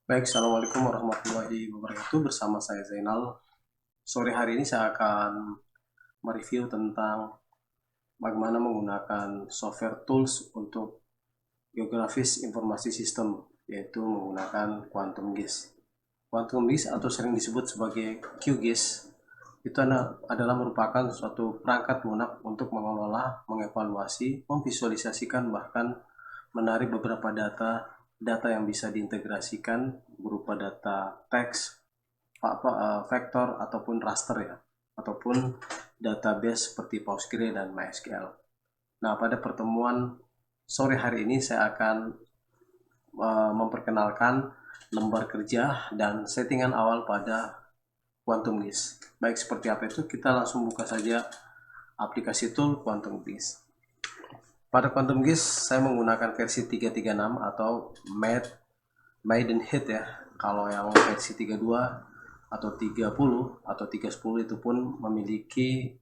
Baik, Assalamualaikum warahmatullahi wabarakatuh. Bersama saya Zainal. Sore hari ini saya akan mereview tentang bagaimana menggunakan software tools untuk geografis informasi sistem, yaitu menggunakan Quantum GIS. Quantum GIS atau sering disebut sebagai QGIS itu adalah merupakan suatu perangkat lunak untuk mengelola, mengevaluasi, memvisualisasikan, bahkan menarik beberapa data yang bisa diintegrasikan berupa data teks, vektor ataupun raster ya, ataupun database seperti PostgreSQL dan MySQL. Nah, pada pertemuan sore hari ini saya akan memperkenalkan lembar kerja dan settingan awal pada Quantum GIS. Baik, seperti apa itu? Kita langsung buka saja aplikasi tool Quantum GIS. Pada Quantum GIS saya menggunakan versi 336 atau Maidenhead ya. Kalau yang versi 32 atau 30 atau 310 itu pun memiliki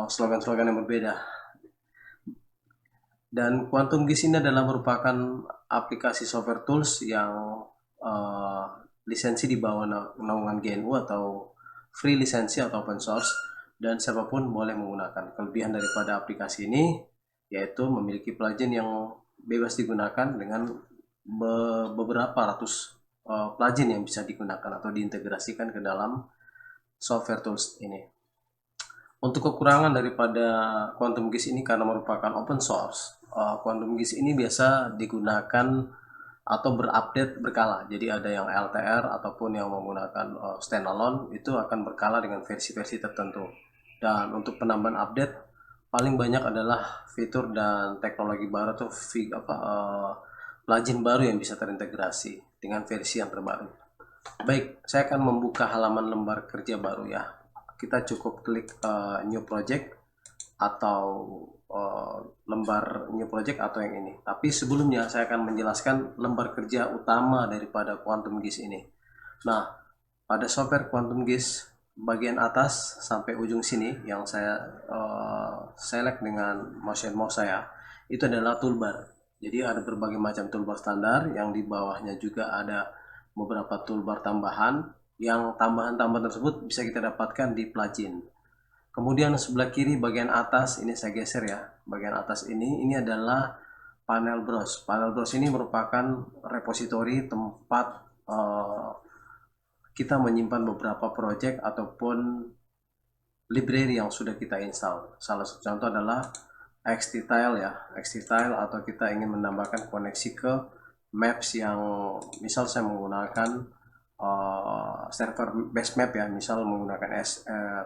slogan-slogan yang berbeda. Dan Quantum GIS ini adalah merupakan aplikasi software tools yang lisensi di bawah naungan GNU atau free lisensi atau open source, dan siapapun boleh menggunakan. Kelebihan daripada aplikasi ini yaitu memiliki plugin yang bebas digunakan dengan beberapa ratus plugin yang bisa digunakan atau diintegrasikan ke dalam software tools ini. Untuk kekurangan daripada Quantum GIS ini karena merupakan open source, Quantum GIS ini biasa digunakan atau berupdate berkala. Jadi ada yang LTR ataupun yang menggunakan standalone itu akan berkala dengan versi-versi tertentu. Dan untuk penambahan update paling banyak adalah fitur dan teknologi baru atau plugin baru yang bisa terintegrasi dengan versi yang terbaru. Baik, saya akan membuka halaman lembar kerja baru ya. Kita cukup klik new project atau lembar new project atau yang ini. Tapi sebelumnya saya akan menjelaskan lembar kerja utama daripada Quantum GIS ini. Nah, pada software Quantum GIS bagian atas sampai ujung sini yang saya select dengan mouse saya, itu adalah toolbar. Jadi ada berbagai macam toolbar standar, yang di bawahnya juga ada beberapa toolbar tambahan, yang tambahan-tambahan tersebut bisa kita dapatkan di plugin. Kemudian sebelah kiri bagian atas, ini saya geser ya, bagian atas ini adalah panel browse. Panel browse ini merupakan repositori tempat kita menyimpan beberapa project ataupun library yang sudah kita install. Salah satu contoh adalah XTile ya, XTile, atau kita ingin menambahkan koneksi ke maps yang misal saya menggunakan server base map ya, misal menggunakan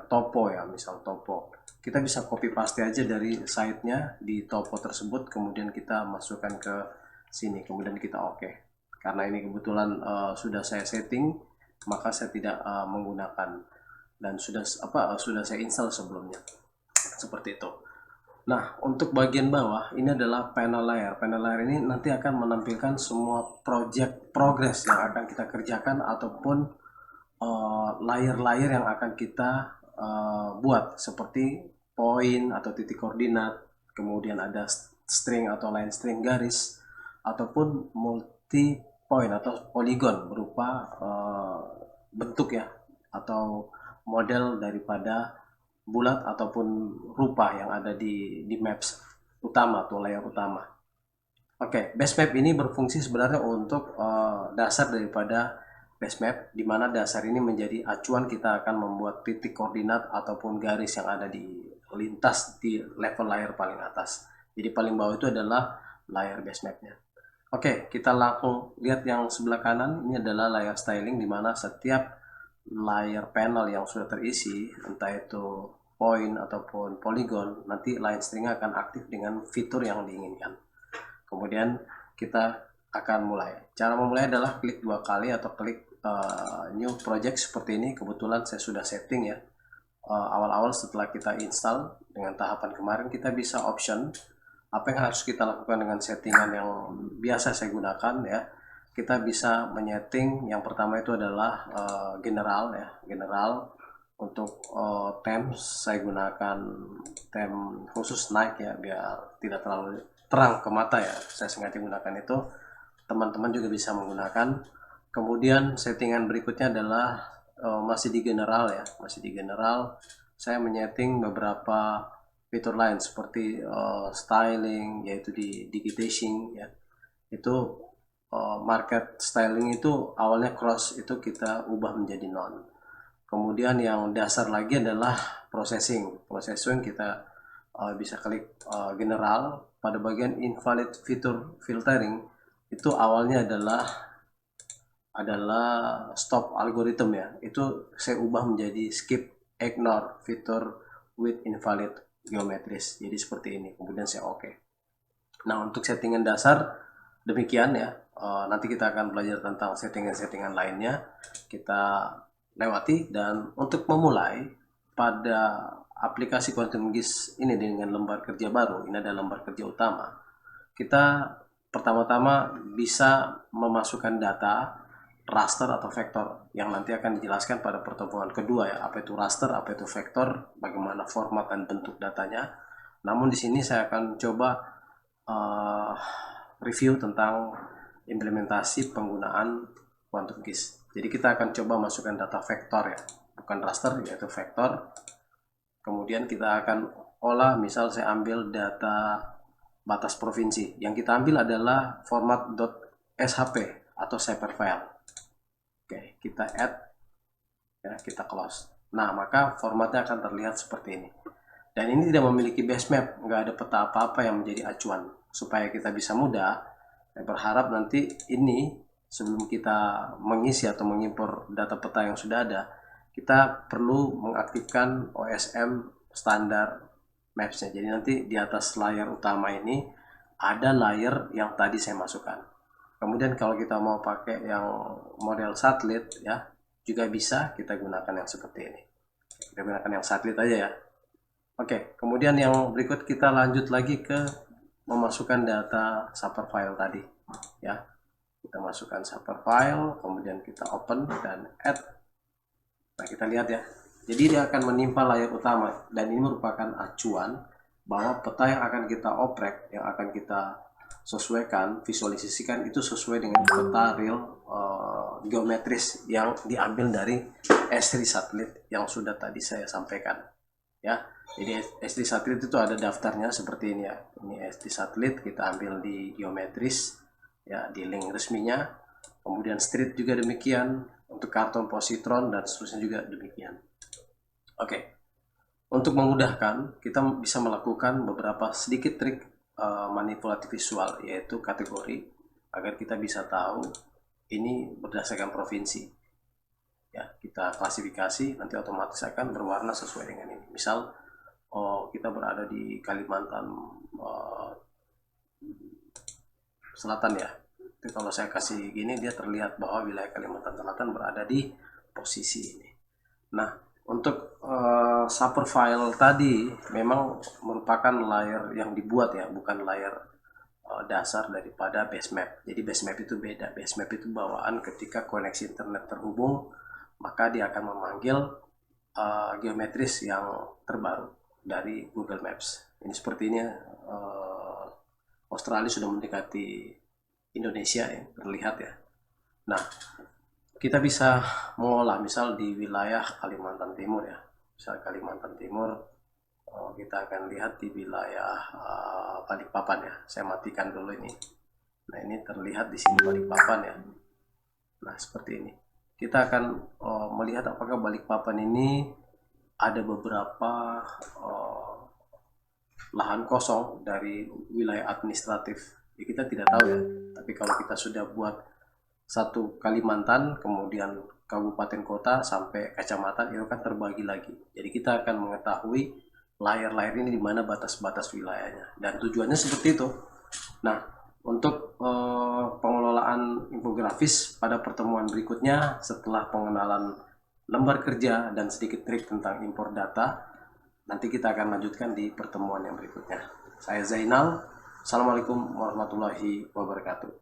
topo ya, misal topo. Kita bisa copy paste aja dari site-nya di topo tersebut, kemudian kita masukkan ke sini, kemudian kita oke. Karena ini kebetulan sudah saya setting, maka saya tidak menggunakan, dan sudah saya install sebelumnya. Seperti itu. Nah, untuk bagian bawah ini adalah panel layer. Panel layer ini nanti akan menampilkan semua project progress yang akan kita kerjakan ataupun layer-layer yang akan kita buat, seperti poin atau titik koordinat, kemudian ada string atau line string garis, ataupun multi point atau polygon berupa bentuk ya, atau model daripada bulat ataupun rupa yang ada di maps utama atau layer utama. Oke, base map ini berfungsi sebenarnya untuk dasar daripada base map, di mana dasar ini menjadi acuan kita akan membuat titik koordinat ataupun garis yang ada di lintas di level layer paling atas. Jadi paling bawah itu adalah layer base mapnya. Oke, kita langsung lihat yang sebelah kanan. Ini adalah layer styling, di mana setiap layer panel yang sudah terisi, entah itu point ataupun polygon, nanti line string akan aktif dengan fitur yang diinginkan. Kemudian kita akan mulai. Cara memulai adalah klik 2 kali atau klik new project seperti ini. Kebetulan saya sudah setting ya. Awal-awal setelah kita install dengan tahapan kemarin, kita bisa option apa yang harus kita lakukan dengan settingan yang biasa saya gunakan ya. Kita bisa menyeting, yang pertama itu adalah general ya, general. Untuk theme saya gunakan theme khusus night ya, biar tidak terlalu terang ke mata ya, saya sengaja gunakan itu. Teman-teman juga bisa menggunakan Kemudian settingan berikutnya adalah masih di general ya, masih di general. Saya menyeting beberapa fitur lain seperti styling, yaitu di digitizing ya. Itu market styling itu awalnya cross, itu kita ubah menjadi non. Kemudian yang dasar lagi adalah processing. Processing kita bisa klik general. Pada bagian invalid fitur filtering itu awalnya adalah stop algorithm ya. Itu saya ubah menjadi skip ignore fitur with invalid geometris. Jadi seperti ini. Kemudian saya oke. Nah, untuk settingan dasar demikian ya. Nanti kita akan belajar tentang settingan-settingan lainnya. Kita lewati, dan untuk memulai pada aplikasi Quantum GIS ini dengan lembar kerja baru, ini adalah lembar kerja utama. Kita pertama-tama bisa memasukkan data raster atau vektor yang nanti akan dijelaskan pada pertemuan kedua ya, apa itu raster, apa itu vektor, bagaimana format dan bentuk datanya. Namun di sini saya akan coba review tentang implementasi penggunaan Quantum GIS. Jadi kita akan coba masukkan data vektor ya, bukan raster, yaitu vektor. Kemudian kita akan olah, misal saya ambil data batas provinsi. Yang kita ambil adalah format .shp atau shaper file. Oke, kita add, ya, kita close. Nah, maka formatnya akan terlihat seperti ini. Dan ini tidak memiliki base map, nggak ada peta apa-apa yang menjadi acuan. Supaya kita bisa mudah, saya berharap nanti ini sebelum kita mengisi atau mengimpor data peta yang sudah ada, kita perlu mengaktifkan OSM standar maps-nya. Jadi nanti di atas layar utama ini ada layer yang tadi saya masukkan. Kemudian kalau kita mau pakai yang model satelit ya, juga bisa kita gunakan yang seperti ini. Kita gunakan yang satelit aja ya. Oke, kemudian yang berikut kita lanjut lagi ke memasukkan data shaper file tadi ya. Kita masukkan shaper file, kemudian kita open dan add. Nah, kita lihat ya. Jadi dia akan menimpa layar utama, dan ini merupakan acuan bahwa peta yang akan kita oprek, yang akan kita sesuaikan, visualisasikan itu sesuai dengan peta real geometris yang diambil dari S3 satelit yang sudah tadi saya sampaikan ya. Jadi S3 satelit itu ada daftarnya seperti ini ya. Ini S3 satelit, kita ambil di geometris ya, di link resminya. Kemudian street juga demikian, untuk karton positron dan seterusnya juga demikian. Oke. Untuk memudahkan, kita bisa melakukan beberapa sedikit trik manipulatif visual, yaitu kategori, agar kita bisa tahu ini berdasarkan provinsi ya. Kita klasifikasi, nanti otomatis akan berwarna sesuai dengan ini. Misal kita berada di Kalimantan Selatan ya, itu kalau saya kasih gini, dia terlihat bahwa wilayah Kalimantan Selatan berada di posisi ini. Nah, untuk shaper file tadi memang merupakan layer yang dibuat ya, bukan layer dasar daripada base map. Jadi base map itu beda. Base map itu bawaan ketika koneksi internet terhubung, maka dia akan memanggil geometris yang terbaru dari Google Maps. Ini sepertinya Australia sudah mendekati Indonesia ya, terlihat ya. Nah, kita bisa mengolah misal di wilayah Kalimantan Timur ya. Misal Kalimantan Timur, kita akan lihat di wilayah Balikpapan ya. Saya matikan dulu ini. Nah, ini terlihat di sini Balikpapan ya. Nah, seperti ini. Kita akan melihat apakah Balikpapan ini ada beberapa lahan kosong dari wilayah administratif. Ya, kita tidak tahu ya. Tapi kalau kita sudah buat satu Kalimantan, kemudian kabupaten kota sampai kecamatan, itu kan terbagi lagi. Jadi kita akan mengetahui layar-layar ini di mana batas-batas wilayahnya, dan tujuannya seperti itu. Nah, untuk pengelolaan infografis pada pertemuan berikutnya, setelah pengenalan lembar kerja dan sedikit trik tentang impor data, nanti kita akan lanjutkan di pertemuan yang berikutnya. Saya Zainal. Assalamualaikum warahmatullahi wabarakatuh.